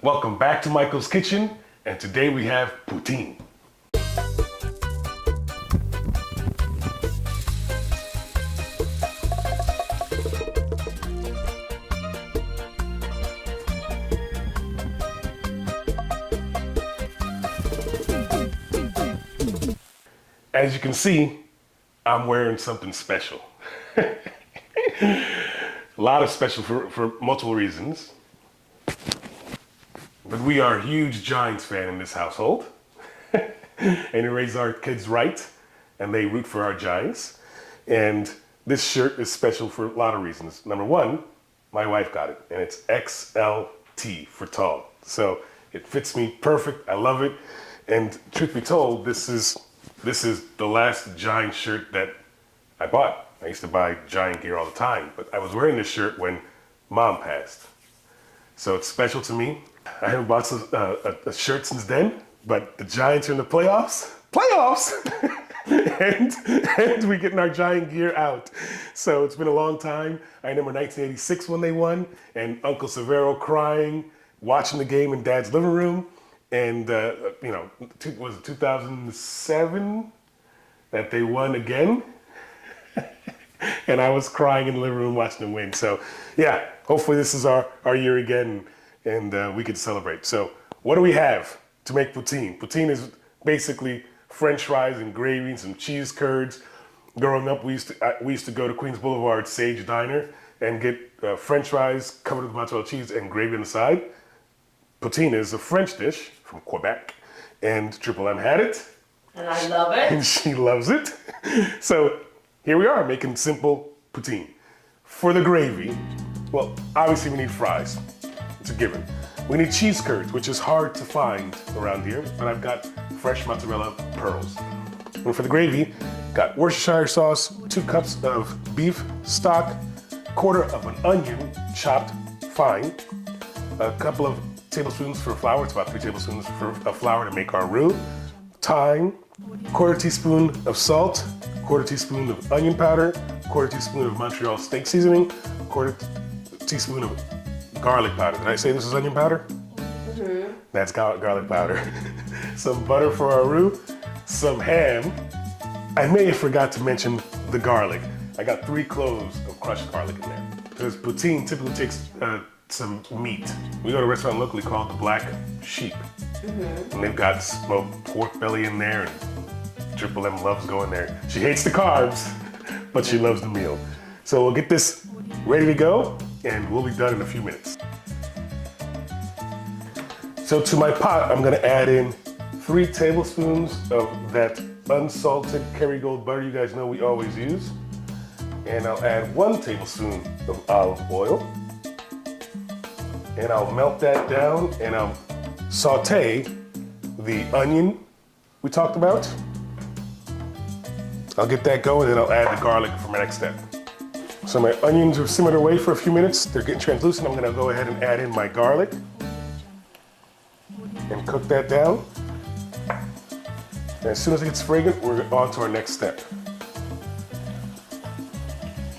Welcome back to Michael's Kitchen, and today we have poutine. As you can see, I'm wearing something special. A lot of special for multiple reasons. But we are a huge Giants fan in this household. And we raise our kids right, and they root for our Giants. And this shirt is special for a lot of reasons. Number one, my wife got it, and it's XLT for tall. So it fits me perfect, I love it. And truth be told, this is the last Giant shirt that I bought. I used to buy Giant gear all the time, but I was wearing this shirt when Mom passed. So it's special to me. I haven't bought a shirt since then, but the Giants are in the playoffs. and we're getting our Giant gear out. So it's been a long time. I remember 1986 when they won, and Uncle Severo crying, watching the game in Dad's living room. And, was it 2007 that they won again? And I was crying in the living room watching them win. So, yeah, hopefully this is our year again, and we can celebrate. So, what do we have to make poutine? Poutine is basically French fries and gravy and some cheese curds. Growing up, we used to go to Queens Boulevard Sage Diner and get French fries covered with mozzarella cheese and gravy on the side. Poutine is a French dish from Quebec, and Triple M had it. And I love it. And she loves it. So here we are making simple poutine. For the gravy, well, obviously we need fries. It's a given. We need cheese curds, which is hard to find around here, but I've got fresh mozzarella pearls. And for the gravy, got Worcestershire sauce, 2 cups of beef stock, 1/4 of an onion chopped fine, a couple of tablespoons for flour. It's about 3 tablespoons of flour to make our roux. Thyme, 1/4 teaspoon of salt, 1/4 teaspoon of onion powder, 1/4 teaspoon of Montreal steak seasoning, 1/4 teaspoon of garlic powder. Did I say this is onion powder? Mm-hmm. That's garlic powder. Some butter for our roux, some ham. I may have forgot to mention the garlic. I got 3 cloves of crushed garlic in there. Because poutine typically takes some meat. We go to a restaurant locally called the Black Sheep. Mm-hmm. And they've got smoked pork belly in there, and Triple M loves going there. She hates the carbs, but she loves the meal. So we'll get this ready to go, and we'll be done in a few minutes. So to my pot, I'm gonna add in 3 tablespoons of that unsalted Kerrygold butter you guys know we always use. And I'll add 1 tablespoon of olive oil. And I'll melt that down, and I'll saute the onion we talked about. I'll get that going, and I'll add the garlic for my next step. So my onions are simmered away for a few minutes. They're getting translucent. I'm gonna go ahead and add in my garlic and cook that down. And as soon as it gets fragrant, we're on to our next step.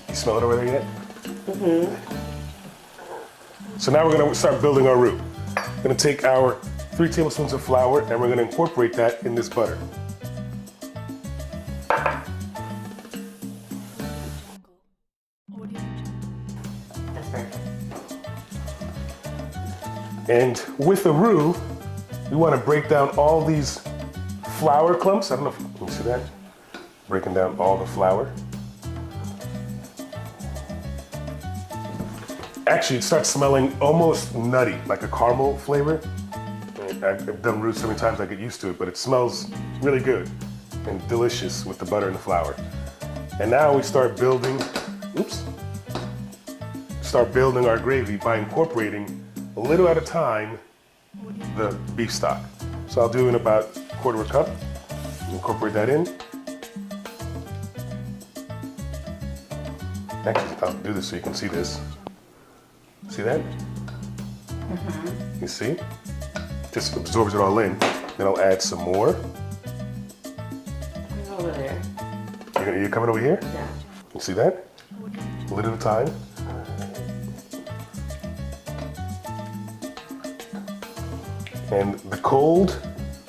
You smell it over there yet? Mm-hmm. So now we're gonna start building our roux. We're gonna take our 3 tablespoons of flour, and we're gonna incorporate that in this butter. That's perfect. And with the roux, we wanna break down all these flour clumps. I don't know if you can see that. Breaking down all the flour. Actually, it starts smelling almost nutty, like a caramel flavor. I've done roux so many times I get used to it, but it smells really good and delicious with the butter and the flour. And now we start building, our gravy by incorporating a little at a time the beef stock. So I'll do in about 1/4 cup, incorporate that in. Actually, I'll do this so you can see this. See that? Mm-hmm. You see? Just absorbs it all in. Then I'll add some more. Over there. You're coming over here? Yeah. You see that? A little at a time. And the cold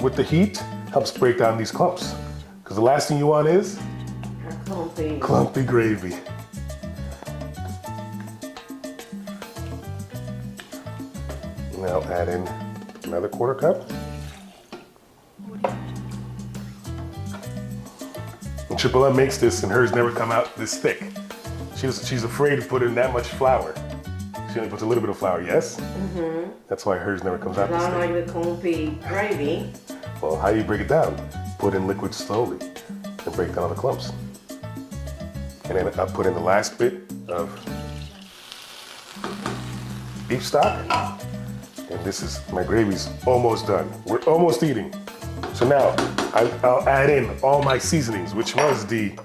with the heat helps break down these clumps. Because the last thing you want is clumpy gravy. Now add in another 1/4 cup. And Triple M makes this and hers never come out this thick. She's afraid to put in that much flour. She only puts a little bit of flour, yes? Mm-hmm. That's why hers never comes out this thick. I like the clumpy gravy. Well, how do you break it down? Put in liquid slowly and break down all the clumps. And then I put in the last bit of beef stock. And this is, my gravy's almost done. We're almost eating. So now I'll add in all my seasonings, which was the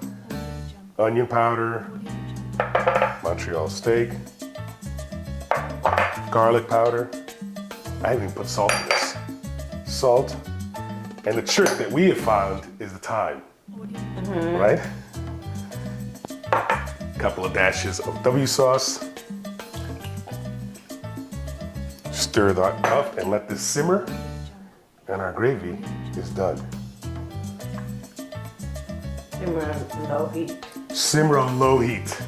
onion powder, Montreal steak, garlic powder. I haven't even put salt in this. Salt. And the trick that we have found is the thyme, right? A couple of dashes of W sauce. Stir that up and let this simmer, and our gravy is done. Simmer on low heat. Simmer on low heat.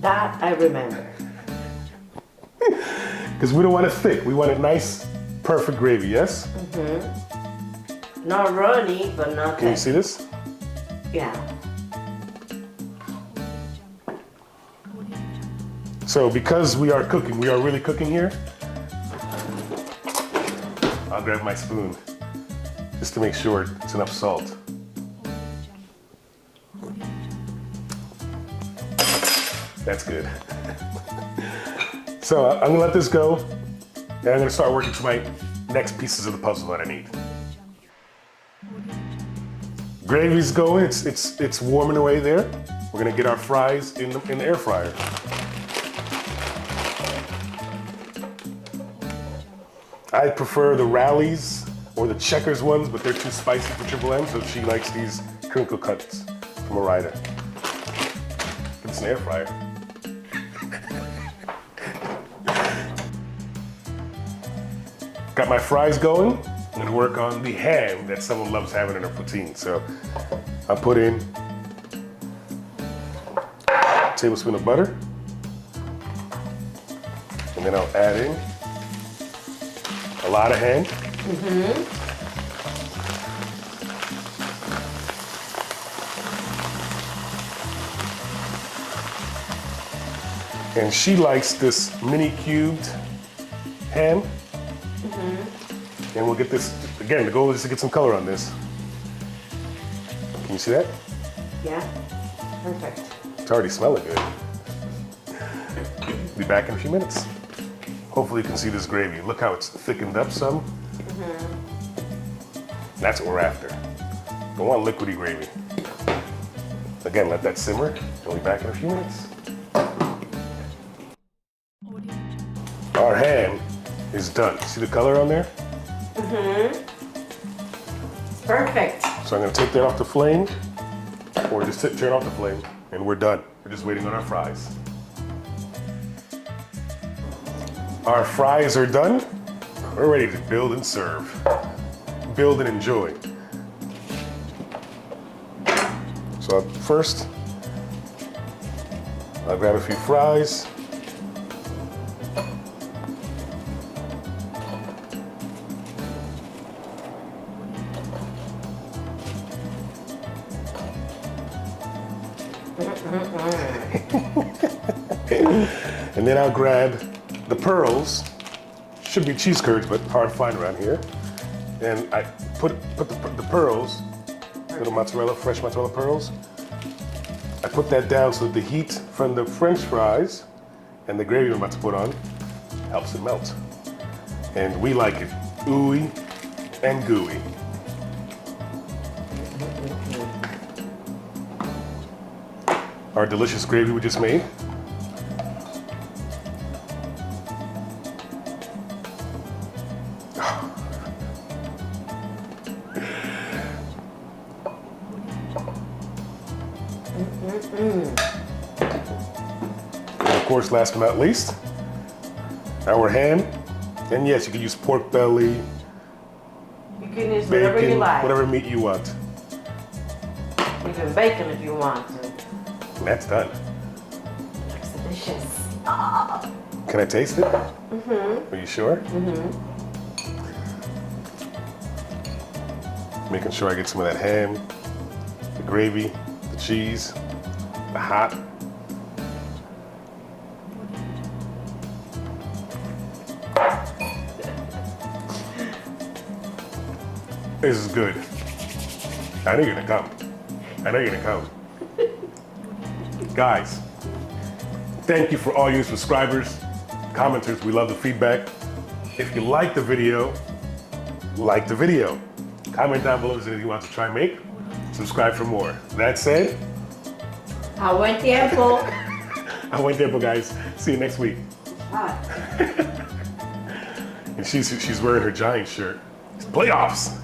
That I remember. Because we don't want it thick, we want it nice, perfect gravy, yes? Not runny, but not Can you thick. see this? Yeah. So because we are cooking, we are really cooking here, I'll grab my spoon just to make sure it's enough salt. That's good. So I'm gonna let this go, and I'm gonna start working to my next pieces of the puzzle that I need. Gravy's going, it's warming away there. We're gonna get our fries in the air fryer. I prefer the Rallies or the Checkers ones, but they're too spicy for Triple M, so she likes these crinkle cuts from a Ryder. It's an air fryer. Got my fries going. I'm gonna work on the ham that someone loves having in their poutine. So I put in a tablespoon of butter, and then I'll add in a lot of ham. And she likes this mini cubed ham. And we'll get this, again, the goal is to get some color on this. Can you see that? Yeah. Perfect. It's already smelling good. Be back in a few minutes. Hopefully you can see this gravy. Look how it's thickened up some. That's what we're after. Don't want liquidy gravy. Again, let that simmer. We'll be back in a few minutes. Our ham is done. See the color on there? Perfect. So I'm gonna take that off the flame, or just turn off the flame, and we're done. We're just waiting on our fries. Our fries are done. We're ready to build and serve. Build and enjoy. So first, I'll grab a few fries. And then I'll grab the pearls. Should be cheese curds, but hard to find around here. And I put the pearls, little mozzarella, fresh mozzarella pearls. I put that down so that the heat from the French fries and the gravy I'm about to put on helps it melt. And we like it ooey and gooey. Our delicious gravy we just made. And of course, last but not least, our ham And yes, you can use pork belly, You can use whatever you bacon, like. whatever meat you want. Even bacon if you want to. And that's done. Looks delicious. Can I taste it? Mm-hmm. Are you sure? Mm-hmm. Making sure I get some of that ham, the gravy, the cheese, the hot. This is good. I know you're gonna come. I know you're gonna come. Guys, thank you for all you subscribers, commenters. We love the feedback. If you like the video, like the video. Comment down below if there's anything you want to try and make. Subscribe for more. That said, A buen tiempo. I went there, but guys, see you next week. Bye. And she's wearing her Giant shirt. It's playoffs.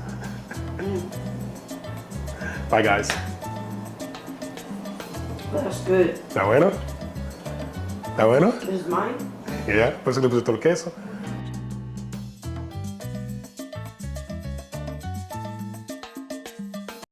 Bye, guys. That's good. ¿Está bueno? ¿Está bueno? This is mine? Yeah. Pues le puse todo el queso.